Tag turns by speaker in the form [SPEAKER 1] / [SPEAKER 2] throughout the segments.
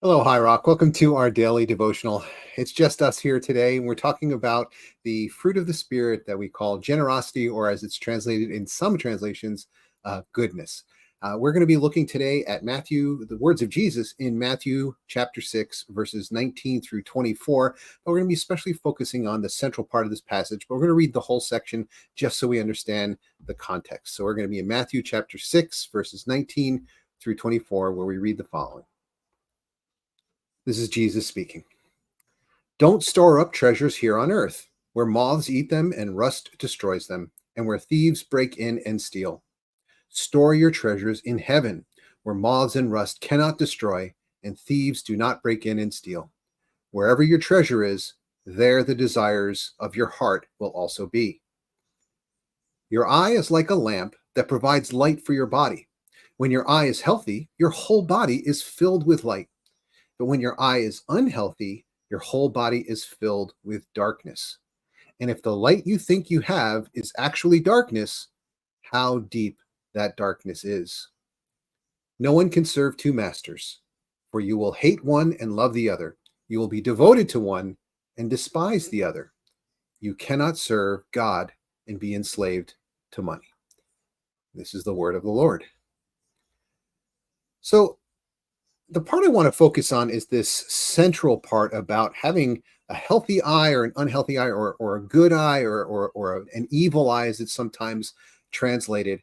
[SPEAKER 1] Hello, Hi Rock. Welcome to our daily devotional. It's just us here today, and we're talking about the fruit of the Spirit that we call generosity, or as it's translated in some translations, goodness. We're going to be looking today at Matthew, the words of Jesus in Matthew chapter 6, verses 19 through 24. But we're going to be especially focusing on the central part of this passage, but we're going to read the whole section just so we understand the context. So we're going to be in Matthew chapter 6, verses 19 through 24, where we read the following. This is Jesus speaking. Don't store up treasures here on earth, where moths eat them and rust destroys them, and where thieves break in and steal. Store your treasures in heaven, where moths and rust cannot destroy, and thieves do not break in and steal. Wherever your treasure is, there the desires of your heart will also be. Your eye is like a lamp that provides light for your body. When your eye is healthy, your whole body is filled with light. But when your eye is unhealthy, your whole body is filled with darkness. And if the light you think you have is actually darkness, how deep that darkness is. No one can serve two masters, for you will hate one and love the other. You will be devoted to one and despise the other. You cannot serve God and be enslaved to money. This is the word of the Lord. So, the part I want to focus on is this central part about having a healthy eye or an unhealthy eye, or a good eye or an evil eye, as it's sometimes translated,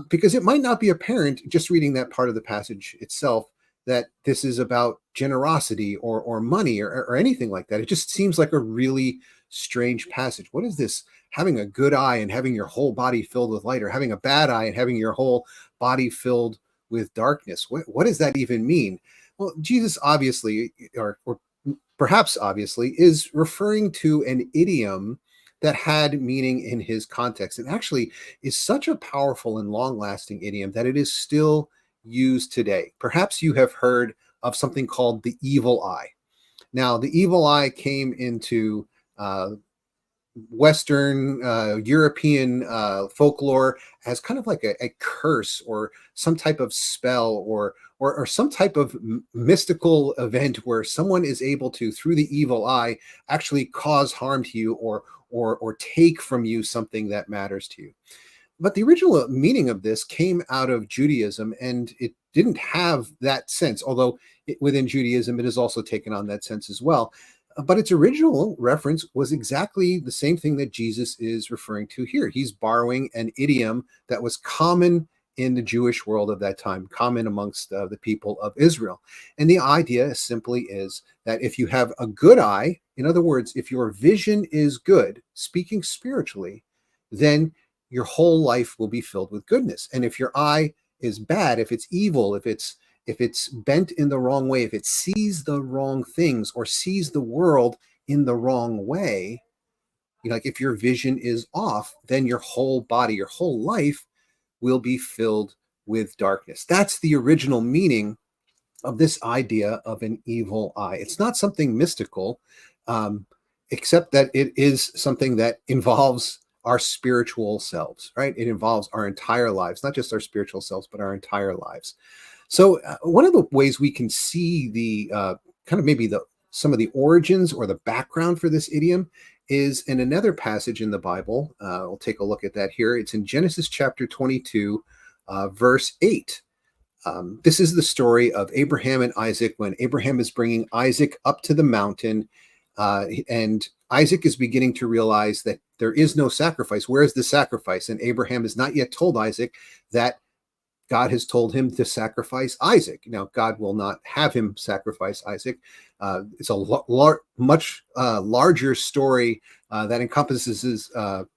[SPEAKER 1] because it might not be apparent just reading that part of the passage itself that this is about generosity or money or anything like that. It just seems like a really strange passage. What is this? Having a good eye and having your whole body filled with light, or having a bad eye and having your whole body filled with darkness. What does that even mean? Well, Jesus obviously, or perhaps obviously, is referring to an idiom that had meaning in his context, and actually is such a powerful and long-lasting idiom that it is still used today. Perhaps you have heard of something called the evil eye. Now, the evil eye came into Western European folklore as kind of like a curse or some type of spell or some type of mystical event where someone is able to, through the evil eye, actually cause harm to you or take from you something that matters to you. But the original meaning of this came out of Judaism, and it didn't have that sense, although within Judaism it is also taken on that sense as well. But its original reference was exactly the same thing that Jesus is referring to here. He's borrowing an idiom that was common in the Jewish world of that time, common amongst the people of Israel. And the idea simply is that if you have a good eye, in other words, if your vision is good, speaking spiritually, then your whole life will be filled with goodness. And if your eye is bad, if it's evil, if it's bent in the wrong way, if it sees the wrong things or sees the world in the wrong way, like if your vision is off, then your whole body, your whole life will be filled with darkness. That's the original meaning of this idea of an evil eye. It's not something mystical, except that it is something that involves our spiritual selves, right? It involves our entire lives, not just our spiritual selves, but our entire lives. So one of the ways we can see the kind of maybe some of the origins or the background for this idiom is in another passage in the Bible. We'll take a look at that here. It's in Genesis chapter 22, verse 8. This is the story of Abraham and Isaac when Abraham is bringing Isaac up to the mountain, and Isaac is beginning to realize that there is no sacrifice. Where is the sacrifice? And Abraham has not yet told Isaac that God has told him to sacrifice Isaac. Now, God will not have him sacrifice Isaac. It's a much larger story that encompasses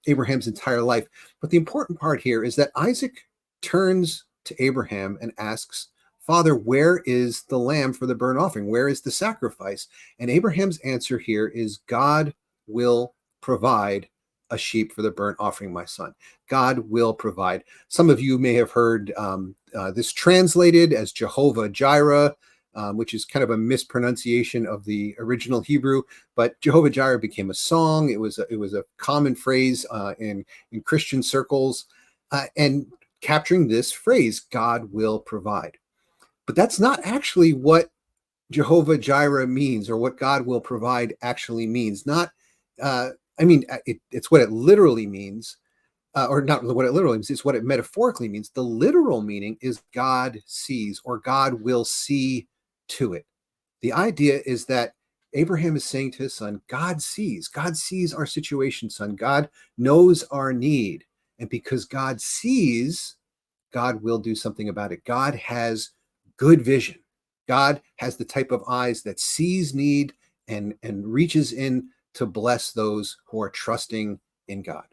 [SPEAKER 1] Abraham's entire life. But the important part here is that Isaac turns to Abraham and asks, "Father, where is the lamb for the burnt offering? Where is the sacrifice?" And Abraham's answer here is, "God will provide a sheep for the burnt offering, my son. God will provide." Some of you may have heard this translated as Jehovah Jireh, which is kind of a mispronunciation of the original Hebrew. But Jehovah Jireh became a song. It was a common phrase in Christian circles, and capturing this phrase, God will provide. But that's not actually what Jehovah Jireh means, or what God will provide actually means. Not, I mean, it's what it literally means, or not what it literally means, it's what it metaphorically means. The literal meaning is God sees, or God will see to it. The idea is that Abraham is saying to his son, God sees our situation, son. God knows our need. And because God sees, God will do something about it. God has good vision. God has the type of eyes that sees need and reaches in to bless those who are trusting in God.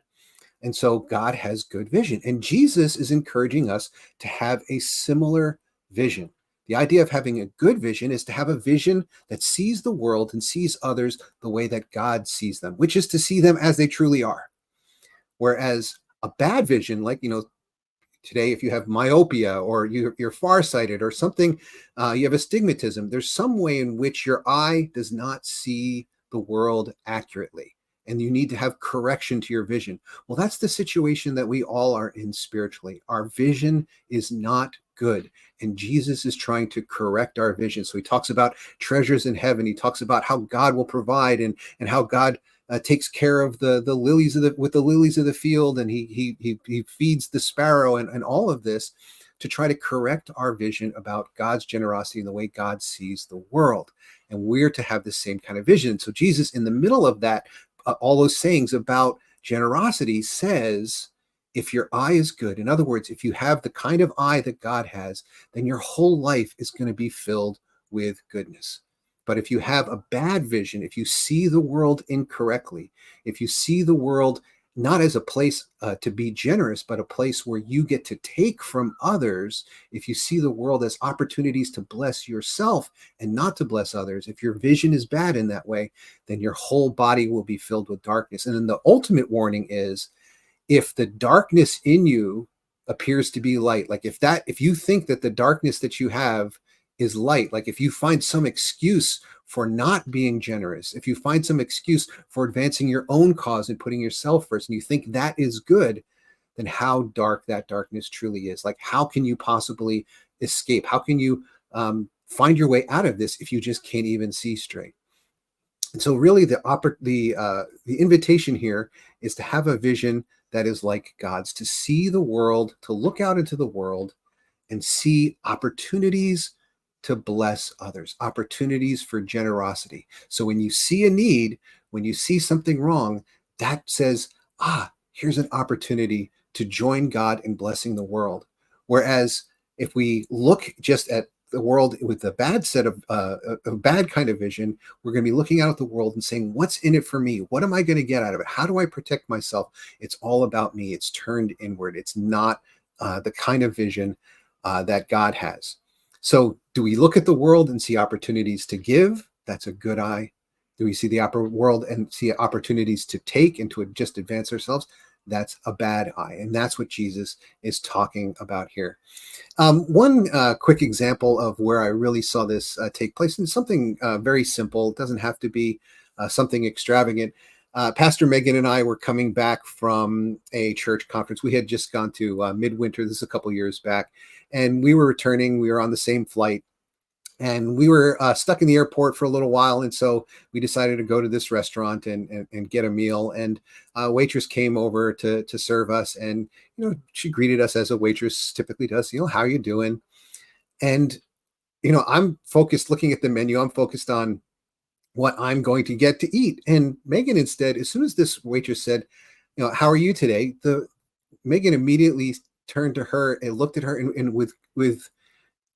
[SPEAKER 1] And so God has good vision. And Jesus is encouraging us to have a similar vision. The idea of having a good vision is to have a vision that sees the world and sees others the way that God sees them, which is to see them as they truly are. Whereas a bad vision, like, today, if you have myopia or you're farsighted or something, you have astigmatism, there's some way in which your eye does not see the world accurately. And you need to have correction to your vision. Well, that's the situation that we all are in spiritually. Our vision is not good. And Jesus is trying to correct our vision. So he talks about treasures in heaven. He talks about how God will provide and how God takes care of the lilies of the lilies of the field, and he feeds the sparrow, and all of this to try to correct our vision about God's generosity and the way God sees the world. And we're to have the same kind of vision. So Jesus, in the middle of that, all those sayings about generosity, says, if your eye is good, in other words, if you have the kind of eye that God has, then your whole life is going to be filled with goodness. But if you have a bad vision, if you see the world incorrectly, if you see the world not as a place to be generous, but a place where you get to take from others, if you see the world as opportunities to bless yourself and not to bless others, if your vision is bad in that way, then your whole body will be filled with darkness. And then the ultimate warning is, if the darkness in you appears to be light, like if you think that the darkness that you have is light, like if you find some excuse for not being generous, if you find some excuse for advancing your own cause and putting yourself first, and you think that is good, then how dark that darkness truly is. Like, how can you possibly escape? How can you find your way out of this if you just can't even see straight? And so really the invitation here is to have a vision that is like God's, to see the world, to look out into the world and see opportunities to bless others, opportunities for generosity. So when you see a need, when you see something wrong, that says, here's an opportunity to join God in blessing the world. Whereas if we look just at the world with a bad set of a bad kind of vision, we're going to be looking out at the world and saying, what's in it for me? What am I going to get out of it? How do I protect myself? It's all about me. It's turned inward. It's not the kind of vision that God has. So do we look at the world and see opportunities to give? That's a good eye. Do we see the world and see opportunities to take and to just advance ourselves? That's a bad eye. And that's what Jesus is talking about here. One quick example of where I really saw this take place, and something very simple, it doesn't have to be something extravagant. Pastor Megan and I were coming back from a church conference. We had just gone to Midwinter, this is a couple years back, and we were returning. We were on the same flight, and we were stuck in the airport for a little while. And so we decided to go to this restaurant and get a meal. And a waitress came over to serve us. And, she greeted us as a waitress typically does, how are you doing? And, I'm focused looking at the menu. I'm focused on what I'm going to get to eat. And Megan, instead, as soon as this waitress said, how are you today? Megan immediately turned to her and looked at her and with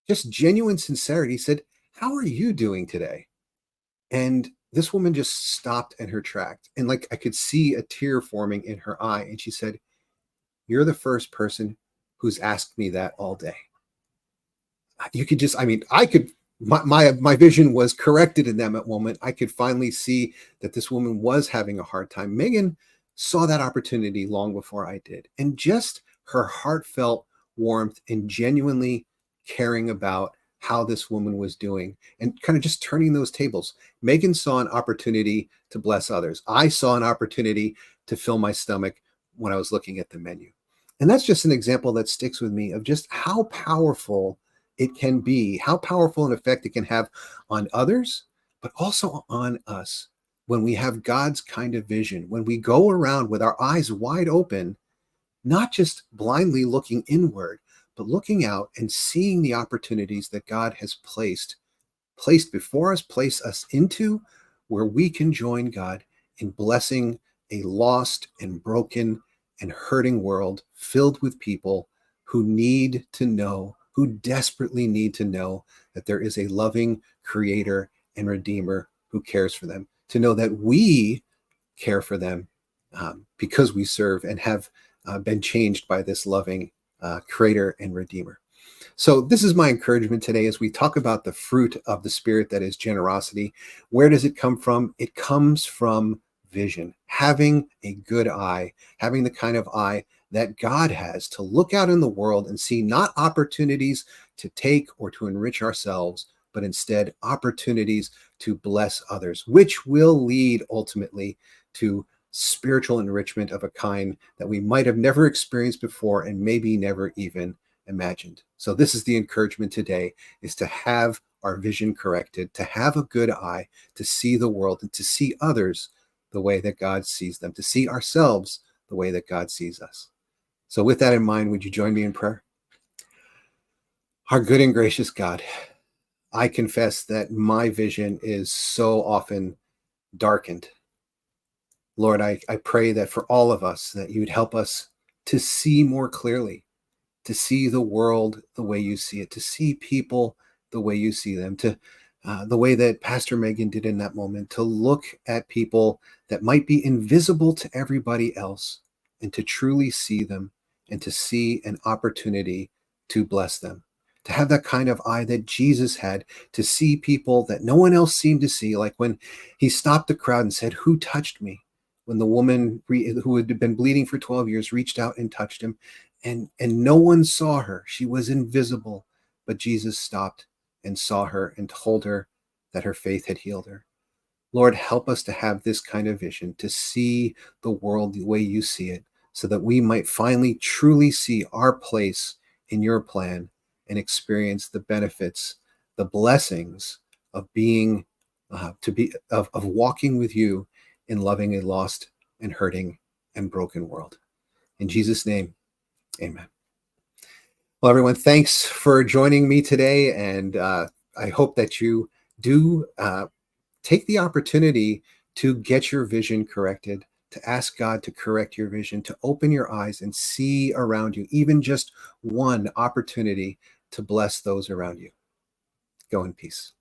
[SPEAKER 1] just genuine sincerity said, how are you doing today? And this woman just stopped in her tracks. And like I could see a tear forming in her eye. And she said, you're the first person who's asked me that all day. You could just, I could, my vision was corrected in that moment. I could finally see that this woman was having a hard time. Megan saw that opportunity long before I did. And just her heartfelt warmth and genuinely caring about how this woman was doing and kind of just turning those tables. Megan saw an opportunity to bless others. I saw an opportunity to fill my stomach when I was looking at the menu. And that's just an example that sticks with me of just how powerful it can be, how powerful an effect it can have on others, but also on us when we have God's kind of vision, when we go around with our eyes wide open, not just blindly looking inward, but looking out and seeing the opportunities that God has placed before us, place us into, where we can join God in blessing a lost and broken and hurting world filled with people who need to know, who desperately need to know that there is a loving creator and redeemer who cares for them, to know that we care for them because we serve and have been changed by this loving creator and redeemer. So this is my encouragement today as we talk about the fruit of the Spirit that is generosity. Where does it come from? It comes from vision, having a good eye, having the kind of eye that God has to look out in the world and see not opportunities to take or to enrich ourselves, but instead opportunities to bless others, which will lead ultimately to spiritual enrichment of a kind that we might have never experienced before and maybe never even imagined. So this is the encouragement today, is to have our vision corrected, to have a good eye, to see the world and to see others the way that God sees them, to see ourselves the way that God sees us. So with that in mind, would you join me in prayer? Our good and gracious God, I confess that my vision is so often darkened. Lord, I pray that for all of us, that you'd help us to see more clearly, to see the world the way you see it, to see people the way you see them, to the way that Pastor Megan did in that moment, to look at people that might be invisible to everybody else and to truly see them and to see an opportunity to bless them, to have that kind of eye that Jesus had, to see people that no one else seemed to see, like when he stopped the crowd and said, "Who touched me?" When the woman who had been bleeding for 12 years reached out and touched him, and no one saw her. She was invisible, but Jesus stopped and saw her and told her that her faith had healed her. Lord, help us to have this kind of vision, to see the world the way you see it, so that we might finally truly see our place in your plan and experience the benefits, the blessings of being of walking with you in loving a lost and hurting and broken world. In Jesus' name, amen. Well, everyone, thanks for joining me today. And I hope that you do take the opportunity to get your vision corrected, to ask God to correct your vision, to open your eyes and see around you, even just one opportunity to bless those around you. Go in peace.